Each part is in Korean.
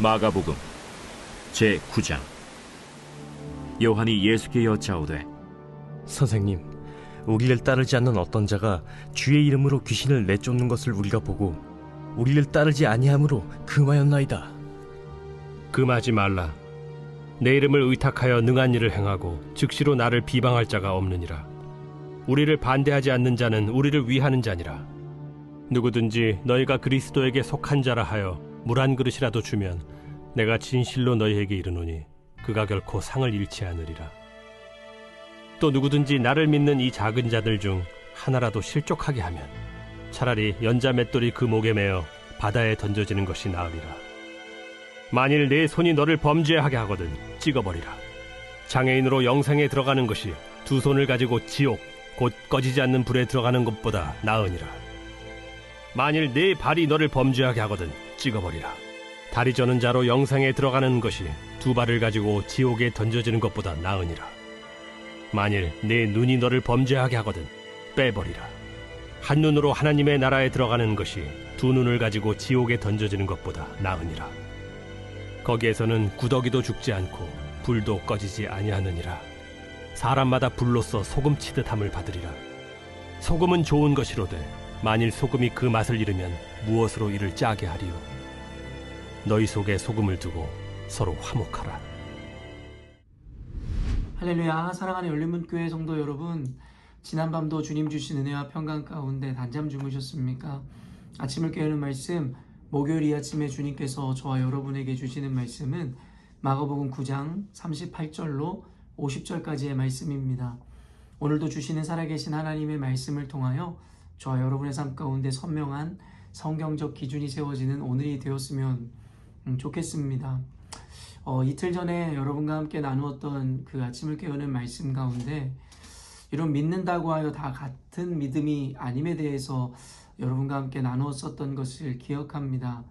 마가복음 제9장. 요한이 예수께 여짜오되, 선생님, 우리를 따르지 않는 어떤 자가 주의 이름으로 귀신을 내쫓는 것을 우리가 보고 우리를 따르지 아니함으로 금하였나이다. 금하지 말라. 내 이름을 의탁하여 능한 일을 행하고 즉시로 나를 비방할 자가 없느니라. 우리를 반대하지 않는 자는 우리를 위하는 자니라. 누구든지 너희가 그리스도에게 속한 자라 하여 물 한 그릇이라도 주면 내가 진실로 너희에게 이르노니 그가 결코 상을 잃지 않으리라. 또 누구든지 나를 믿는 이 작은 자들 중 하나라도 실족하게 하면 차라리 연자 맷돌이 그 목에 매어 바다에 던져지는 것이 나으리라. 만일 내 손이 너를 범죄하게 하거든 찍어버리라. 장애인으로 영생에 들어가는 것이 두 손을 가지고 지옥 곧 꺼지지 않는 불에 들어가는 것보다 나으니라. 만일 내 발이 너를 범죄하게 하거든 찍어버리라. 다리 저는 자로 영생에 들어가는 것이 두 발을 가지고 지옥에 던져지는 것보다 나으니라. 만일 내 눈이 너를 범죄하게 하거든 빼버리라. 한 눈으로 하나님의 나라에 들어가는 것이 두 눈을 가지고 지옥에 던져지는 것보다 나으니라. 거기에서는 구더기도 죽지 않고 불도 꺼지지 아니하느니라. 사람마다 불로써 소금 치듯함을 받으리라. 소금은 좋은 것이로되 만일 소금이 그 맛을 잃으면 무엇으로 이를 짜게 하리요. 너희 속에 소금을 두고 서로 화목하라. 할렐루야. 사랑하는 열린문교회 성도 여러분, 지난밤도 주님 주신 은혜와 평강 가운데 단잠 주무셨습니까? 아침을 깨우는 말씀, 목요일 이 아침에 주님께서 저와 여러분에게 주시는 말씀은 마가복음 9장 38절로 50절까지의 말씀입니다. 오늘도 주시는 살아계신 하나님의 말씀을 통하여 저와 여러분의 삶 가운데 선명한 성경적 기준이 세워지는 오늘이 되었으면 좋겠습니다. 이틀 전에 여러분과 함께 나누었던 그 아침을 깨우는 말씀 가운데 이런 믿는다고 하여 다 같은 믿음이 아님에 대해서 여러분과 함께 나누었었던 것을 기억합니다.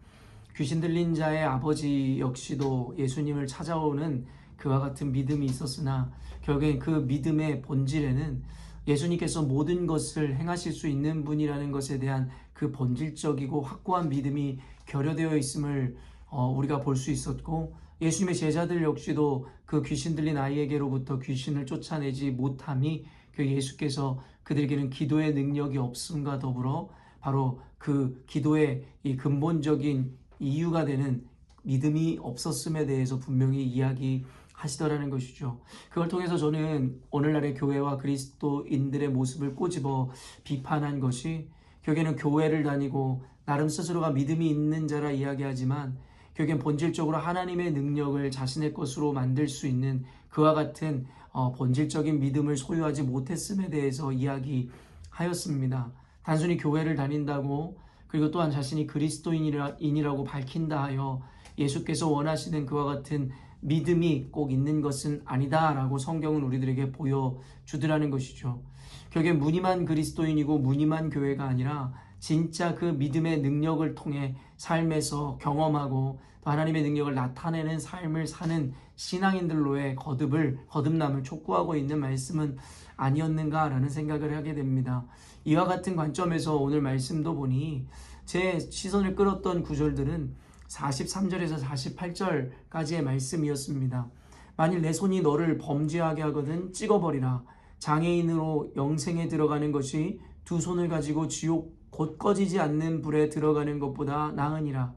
귀신 들린 자의 아버지 역시도 예수님을 찾아오는 그와 같은 믿음이 있었으나 결국엔 그 믿음의 본질에는 예수님께서 모든 것을 행하실 수 있는 분이라는 것에 대한 그 본질적이고 확고한 믿음이 결여되어 있음을 우리가 볼 수 있었고, 예수님의 제자들 역시도 그 귀신 들린 아이에게로부터 귀신을 쫓아내지 못함이 그 예수께서 그들에게는 기도의 능력이 없음과 더불어 바로 그 기도의 이 근본적인 이유가 되는 믿음이 없었음에 대해서 분명히 이야기하시더라는 것이죠. 그걸 통해서 저는 오늘날의 교회와 그리스도인들의 모습을 꼬집어 비판한 것이, 결국에는 교회를 다니고 나름 스스로가 믿음이 있는 자라 이야기하지만 결국엔 본질적으로 하나님의 능력을 자신의 것으로 만들 수 있는 그와 같은 본질적인 믿음을 소유하지 못했음에 대해서 이야기하였습니다. 단순히 교회를 다닌다고, 그리고 또한 자신이 그리스도인이라고 밝힌다 하여 예수께서 원하시는 그와 같은 믿음이 꼭 있는 것은 아니다라고 성경은 우리들에게 보여주더라는 것이죠. 결국엔 무늬만 그리스도인이고 무늬만 교회가 아니라 진짜 그 믿음의 능력을 통해 삶에서 경험하고 또 하나님의 능력을 나타내는 삶을 사는 신앙인들로의 거듭남을 촉구하고 있는 말씀은 아니었는가라는 생각을 하게 됩니다. 이와 같은 관점에서 오늘 말씀도 보니 제 시선을 끌었던 구절들은 43절에서 48절까지의 말씀이었습니다. 만일 내 손이 너를 범죄하게 하거든 찍어버리라. 장애인으로 영생에 들어가는 것이 두 손을 가지고 지옥 곧 꺼지지 않는 불에 들어가는 것보다 나으니라.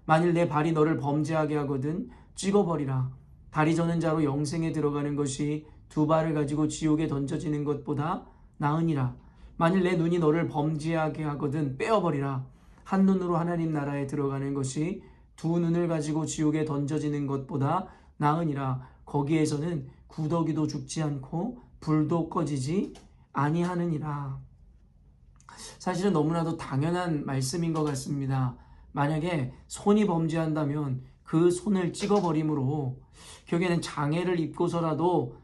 만일 내 발이 너를 범죄하게 하거든 찍어버리라. 다리 저는 자로 영생에 들어가는 것이 두 발을 가지고 지옥에 던져지는 것보다 나으니라. 만일 내 눈이 너를 범죄하게 하거든 빼어버리라. 한 눈으로 하나님 나라에 들어가는 것이 두 눈을 가지고 지옥에 던져지는 것보다 나으니라. 거기에서는 구더기도 죽지 않고 불도 꺼지지 아니하느니라. 사실은 너무나도 당연한 말씀인 것 같습니다. 만약에 손이 범죄한다면 그 손을 찍어버림으로 결국에는 장애를 입고서라도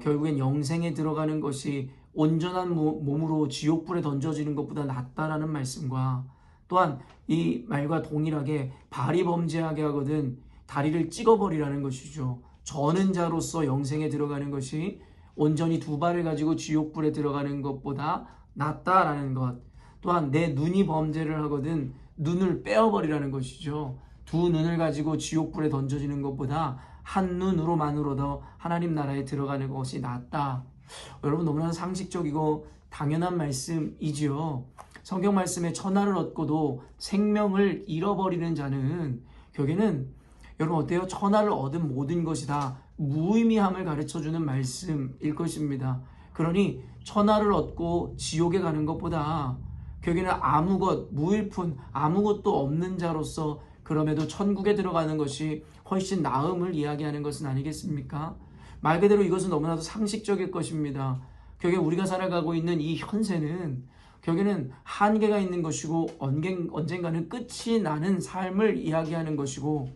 결국엔 영생에 들어가는 것이 온전한 몸으로 지옥불에 던져지는 것보다 낫다라는 말씀과, 또한 이 말과 동일하게 발이 범죄하게 하거든 다리를 찍어버리라는 것이죠. 저는 자로서 영생에 들어가는 것이 온전히 두 발을 가지고 지옥불에 들어가는 것보다 낫다라는 것, 또한 내 눈이 범죄를 하거든 눈을 빼어버리라는 것이죠. 두 눈을 가지고 지옥불에 던져지는 것보다 한 눈으로만으로도 하나님 나라에 들어가는 것이 낫다. 여러분, 너무나 상식적이고 당연한 말씀이지요. 성경 말씀에 천하를 얻고도 생명을 잃어버리는 자는 결국에는 여러분 어때요? 천하를 얻은 모든 것이 다 무의미함을 가르쳐주는 말씀일 것입니다. 그러니 천하를 얻고 지옥에 가는 것보다 결국에는 무일푼 아무것도 없는 자로서 그럼에도 천국에 들어가는 것이 훨씬 나음을 이야기하는 것은 아니겠습니까? 말 그대로 이것은 너무나도 상식적일 것입니다. 결국에 우리가 살아가고 있는 이 현세는 결국에는 한계가 있는 것이고 언젠가는 끝이 나는 삶을 이야기하는 것이고,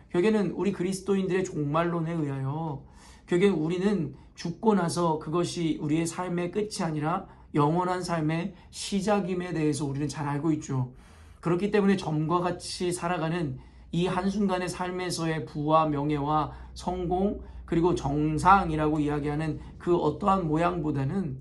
결국에는 우리 그리스도인들의 종말론에 의하여 결국에 우리는 죽고 나서 그것이 우리의 삶의 끝이 아니라 영원한 삶의 시작임에 대해서 우리는 잘 알고 있죠. 그렇기 때문에 점과 같이 살아가는 이 한순간의 삶에서의 부와 명예와 성공 그리고 정상이라고 이야기하는 그 어떠한 모양보다는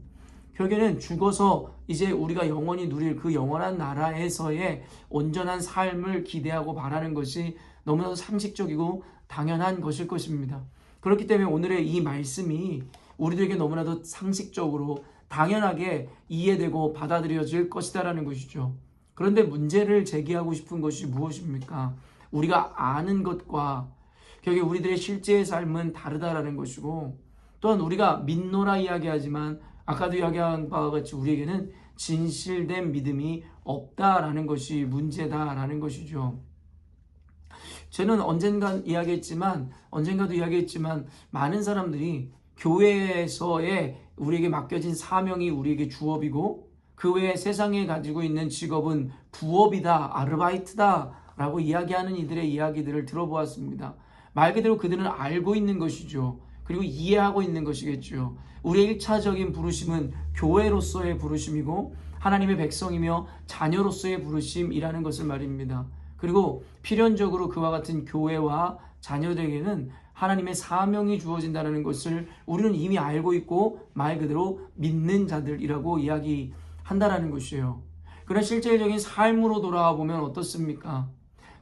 결국에는 죽어서 이제 우리가 영원히 누릴 그 영원한 나라에서의 온전한 삶을 기대하고 바라는 것이 너무나도 상식적이고 당연한 것일 것입니다. 그렇기 때문에 오늘의 이 말씀이 우리들에게 너무나도 상식적으로 당연하게 이해되고 받아들여질 것이다라는 것이죠. 그런데 문제를 제기하고 싶은 것이 무엇입니까? 우리가 아는 것과 결국에 우리들의 실제의 삶은 다르다라는 것이고, 또한 우리가 믿노라 이야기하지만 아까도 이야기한 바와 같이 우리에게는 진실된 믿음이 없다라는 것이 문제다라는 것이죠. 저는 언젠가도 이야기했지만 많은 사람들이 교회에서의 우리에게 맡겨진 사명이 우리에게 주업이고 그 외에 세상에 가지고 있는 직업은 부업이다, 아르바이트다 라고 이야기하는 이들의 이야기들을 들어보았습니다. 말 그대로 그들은 알고 있는 것이죠. 그리고 이해하고 있는 것이겠죠. 우리의 1차적인 부르심은 교회로서의 부르심이고 하나님의 백성이며 자녀로서의 부르심이라는 것을 말입니다. 그리고 필연적으로 그와 같은 교회와 자녀들에게는 하나님의 사명이 주어진다는 것을 우리는 이미 알고 있고 말 그대로 믿는 자들이라고 이야기한다는 것이에요. 그러나 실제적인 삶으로 돌아와 보면 어떻습니까?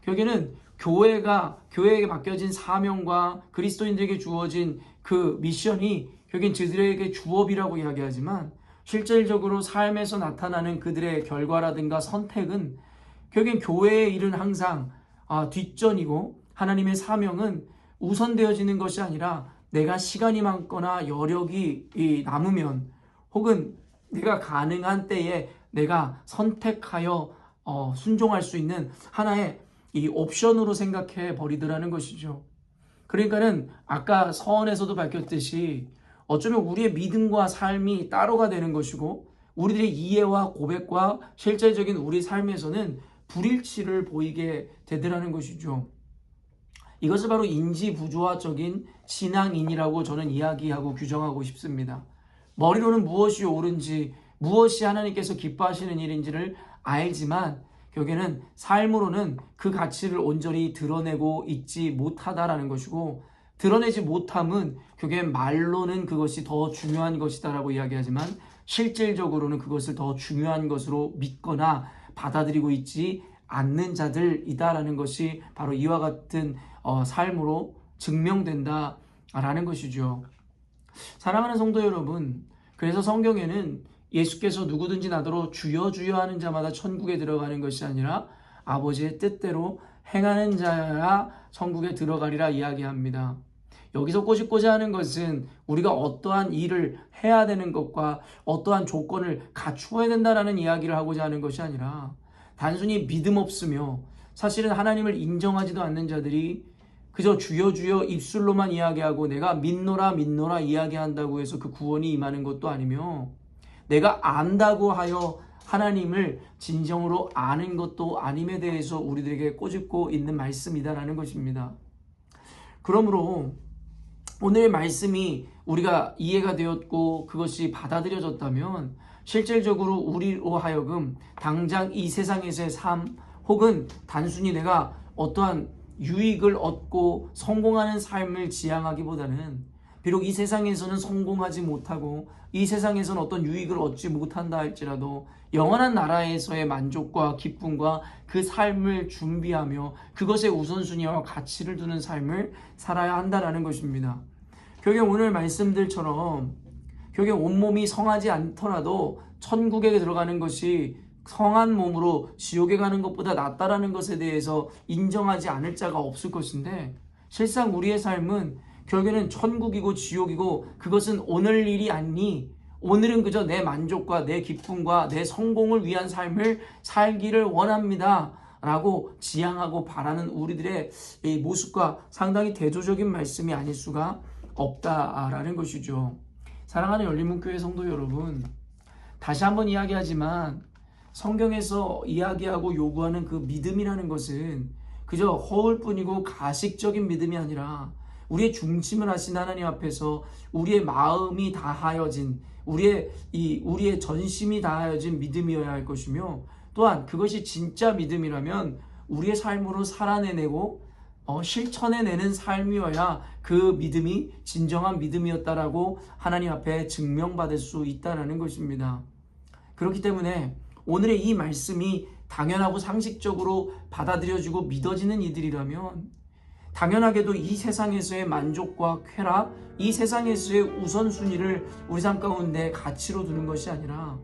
결국에는 교회에게 맡겨진 사명과 그리스도인들에게 주어진 그 미션이 결국엔 저들에게 주업이라고 이야기하지만 실질적으로 삶에서 나타나는 그들의 결과라든가 선택은 결국엔 교회의 일은 항상 뒷전이고 하나님의 사명은 우선되어지는 것이 아니라 내가 시간이 많거나 여력이 남으면 혹은 내가 가능한 때에 내가 선택하여 순종할 수 있는 하나의 이 옵션으로 생각해 버리더라는 것이죠. 그러니까는 아까 서원에서도 밝혔듯이 어쩌면 우리의 믿음과 삶이 따로가 되는 것이고 우리들의 이해와 고백과 실제적인 우리 삶에서는 불일치를 보이게 되더라는 것이죠. 이것을 바로 인지부조화적인 신앙인이라고 저는 이야기하고 규정하고 싶습니다. 머리로는 무엇이 옳은지 무엇이 하나님께서 기뻐하시는 일인지를 알지만 결국에는 삶으로는 그 가치를 온전히 드러내고 있지 못하다라는 것이고, 드러내지 못함은 결국엔 말로는 그것이 더 중요한 것이다라고 이야기하지만 실질적으로는 그것을 더 중요한 것으로 믿거나 받아들이고 있지 않는 자들이다라는 것이 바로 이와 같은 삶으로 증명된다라는 것이죠. 사랑하는 성도 여러분, 그래서 성경에는 예수께서 누구든지 나더러 주여 주여 하는 자마다 천국에 들어가는 것이 아니라 아버지의 뜻대로 행하는 자야 천국에 들어가리라 이야기합니다. 여기서 꼬집고자 하는 것은 우리가 어떠한 일을 해야 되는 것과 어떠한 조건을 갖추어야 된다는 이야기를 하고자 하는 것이 아니라 단순히 믿음 없으며 사실은 하나님을 인정하지도 않는 자들이 그저 주여 주여 입술로만 이야기하고 내가 믿노라 믿노라 이야기한다고 해서 그 구원이 임하는 것도 아니며 내가 안다고 하여 하나님을 진정으로 아는 것도 아님에 대해서 우리들에게 꼬집고 있는 말씀이다라는 것입니다. 그러므로 오늘의 말씀이 우리가 이해가 되었고 그것이 받아들여졌다면 실질적으로 우리로 하여금 당장 이 세상에서의 삶 혹은 단순히 내가 어떠한 유익을 얻고 성공하는 삶을 지향하기보다는 비록 이 세상에서는 성공하지 못하고 이 세상에서는 어떤 유익을 얻지 못한다 할지라도 영원한 나라에서의 만족과 기쁨과 그 삶을 준비하며 그것에 우선순위와 가치를 두는 삶을 살아야 한다는 것입니다. 결국 오늘 말씀들처럼 결국 온몸이 성하지 않더라도 천국에 들어가는 것이 성한 몸으로 지옥에 가는 것보다 낫다라는 것에 대해서 인정하지 않을 자가 없을 것인데, 실상 우리의 삶은 결국에는 천국이고 지옥이고 그것은 오늘 일이 아니니 오늘은 그저 내 만족과 내 기쁨과 내 성공을 위한 삶을 살기를 원합니다 라고 지향하고 바라는 우리들의 이 모습과 상당히 대조적인 말씀이 아닐 수가 없다라는 것이죠. 사랑하는 열린문교회 성도 여러분, 다시 한번 이야기하지만 성경에서 이야기하고 요구하는 그 믿음이라는 것은 그저 허울뿐이고 가식적인 믿음이 아니라 우리의 중심을 하신 하나님 앞에서 우리의 마음이 다하여진 우리의 전심이 다하여진 믿음이어야 할 것이며, 또한 그것이 진짜 믿음이라면 우리의 삶으로 살아내고 실천해내는 삶이어야 그 믿음이 진정한 믿음이었다라고 하나님 앞에 증명받을 수 있다는 것입니다. 그렇기 때문에 오늘의 이 말씀이 당연하고 상식적으로 받아들여지고 믿어지는 이들이라면 당연하게도 이 세상에서의 만족과 쾌락, 이 세상에서의 우선순위를 우리 삶 가운데 가치로 두는 것이 아니라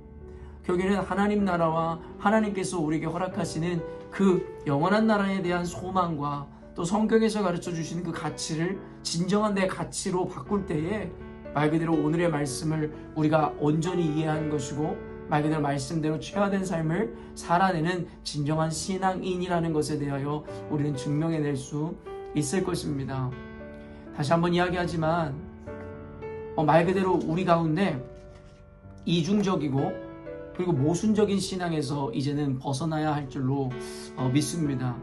결국에는 하나님 나라와 하나님께서 우리에게 허락하시는 그 영원한 나라에 대한 소망과 또 성경에서 가르쳐 주시는 그 가치를 진정한 내 가치로 바꿀 때에 말 그대로 오늘의 말씀을 우리가 온전히 이해한 것이고 말 그대로 말씀대로 최화된 삶을 살아내는 진정한 신앙인이라는 것에 대하여 우리는 증명해낼 수 있을 것입니다. 다시 한번 이야기하지만 말 그대로 우리 가운데 이중적이고 그리고 모순적인 신앙에서 이제는 벗어나야 할 줄로 믿습니다.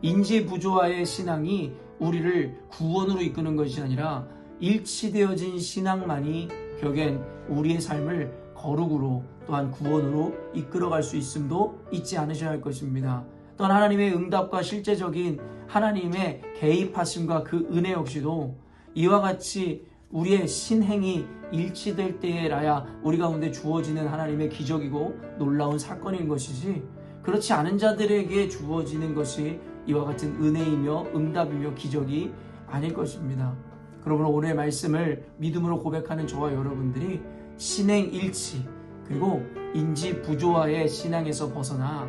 인지 부조화의 신앙이 우리를 구원으로 이끄는 것이 아니라 일치되어진 신앙만이 결국엔 우리의 삶을 거룩으로 또한 구원으로 이끌어갈 수 있음도 잊지 않으셔야 할 것입니다. 또한 하나님의 응답과 실제적인 하나님의 개입하심과 그 은혜 역시도 이와 같이 우리의 신행이 일치될 때에라야 우리 가운데 주어지는 하나님의 기적이고 놀라운 사건인 것이지, 그렇지 않은 자들에게 주어지는 것이 이와 같은 은혜이며 응답이며 기적이 아닐 것입니다. 그러므로 오늘의 말씀을 믿음으로 고백하는 저와 여러분들이 신행 일치 그리고 인지 부조화의 신앙에서 벗어나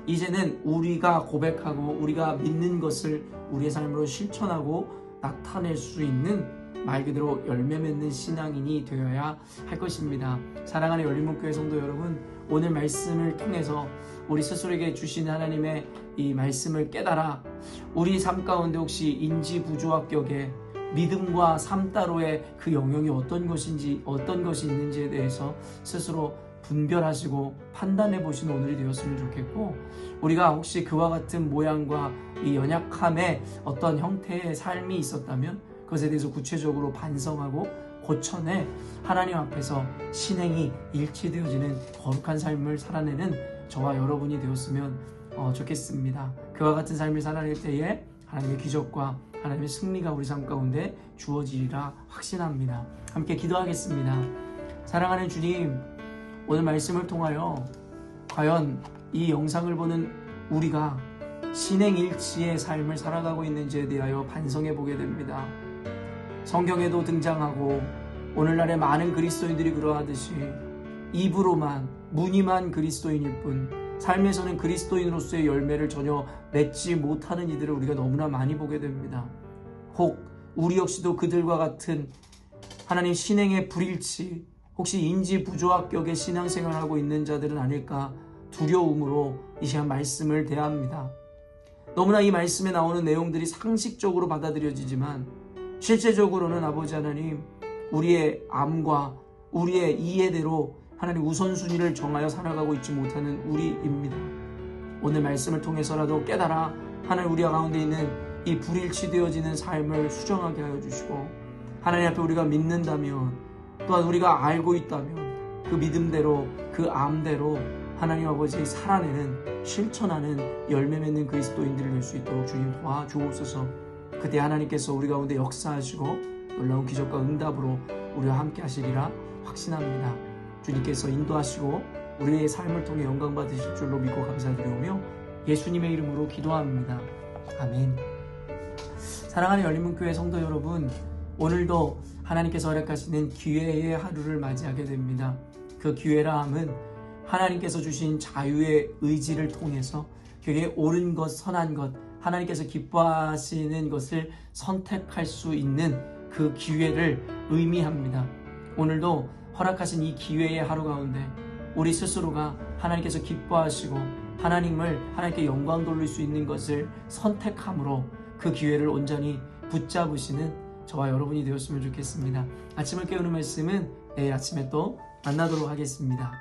이제는 우리가 고백하고 우리가 믿는 것을 우리의 삶으로 실천하고 나타낼 수 있는 말 그대로 열매 맺는 신앙인이 되어야 할 것입니다. 사랑하는 열린문교회 성도 여러분, 오늘 말씀을 통해서 우리 스스로에게 주신 하나님의 이 말씀을 깨달아 우리 삶 가운데 혹시 인지 부조화 격에 믿음과 삶 따로의 그 영역이 어떤 것이 있는지에 대해서 스스로 분별하시고 판단해 보시는 오늘이 되었으면 좋겠고, 우리가 혹시 그와 같은 모양과 이 연약함의 어떤 형태의 삶이 있었다면 그것에 대해서 구체적으로 반성하고 고쳐내 하나님 앞에서 신행이 일치되어지는 거룩한 삶을 살아내는 저와 여러분이 되었으면 좋겠습니다. 그와 같은 삶을 살아낼 때에 하나님의 기적과 하나님의 승리가 우리 삶 가운데 주어지리라 확신합니다. 함께 기도하겠습니다. 사랑하는 주님, 오늘 말씀을 통하여 과연 이 영상을 보는 우리가 신행일치의 삶을 살아가고 있는지에 대하여 반성해 보게 됩니다. 성경에도 등장하고 오늘날의 많은 그리스도인들이 그러하듯이 입으로만 무늬만 그리스도인일 뿐 삶에서는 그리스도인으로서의 열매를 전혀 맺지 못하는 이들을 우리가 너무나 많이 보게 됩니다. 혹 우리 역시도 그들과 같은 하나님 신행의 불일치, 혹시 인지 부조합격의 신앙생활을 하고 있는 자들은 아닐까 두려움으로 이 시간 말씀을 대합니다. 너무나 이 말씀에 나오는 내용들이 상식적으로 받아들여지지만 실제적으로는 아버지 하나님, 우리의 암과 우리의 이해대로 하나님 우선순위를 정하여 살아가고 있지 못하는 우리입니다. 오늘 말씀을 통해서라도 깨달아 하나님 우리 가운데 있는 이 불일치되어지는 삶을 수정하게 하여 주시고, 하나님 앞에 우리가 믿는다면, 또한 우리가 알고 있다면 그 믿음대로 그 암대로 하나님 아버지 살아내는 실천하는 열매 맺는 그리스도인들이 될 수 있도록 주님 도와주옵소서. 그때 하나님께서 우리 가운데 역사하시고 놀라운 기적과 응답으로 우리와 함께 하시리라 확신합니다. 주님께서 인도하시고 우리의 삶을 통해 영광 받으실 줄로 믿고 감사드리오며 예수님의 이름으로 기도합니다. 아멘. 사랑하는 열린문교회 성도 여러분, 오늘도 하나님께서 허락하시는 기회의 하루를 맞이하게 됩니다. 그 기회라 함은 하나님께서 주신 자유의 의지를 통해서 그게 옳은 것, 선한 것, 하나님께서 기뻐하시는 것을 선택할 수 있는 그 기회를 의미합니다. 오늘도 허락하신 이 기회의 하루 가운데 우리 스스로가 하나님께서 기뻐하시고 하나님께 영광 돌릴 수 있는 것을 선택함으로 그 기회를 온전히 붙잡으시는 저와 여러분이 되었으면 좋겠습니다. 아침을 깨우는 말씀은 내일 아침에 또 만나도록 하겠습니다.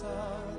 감사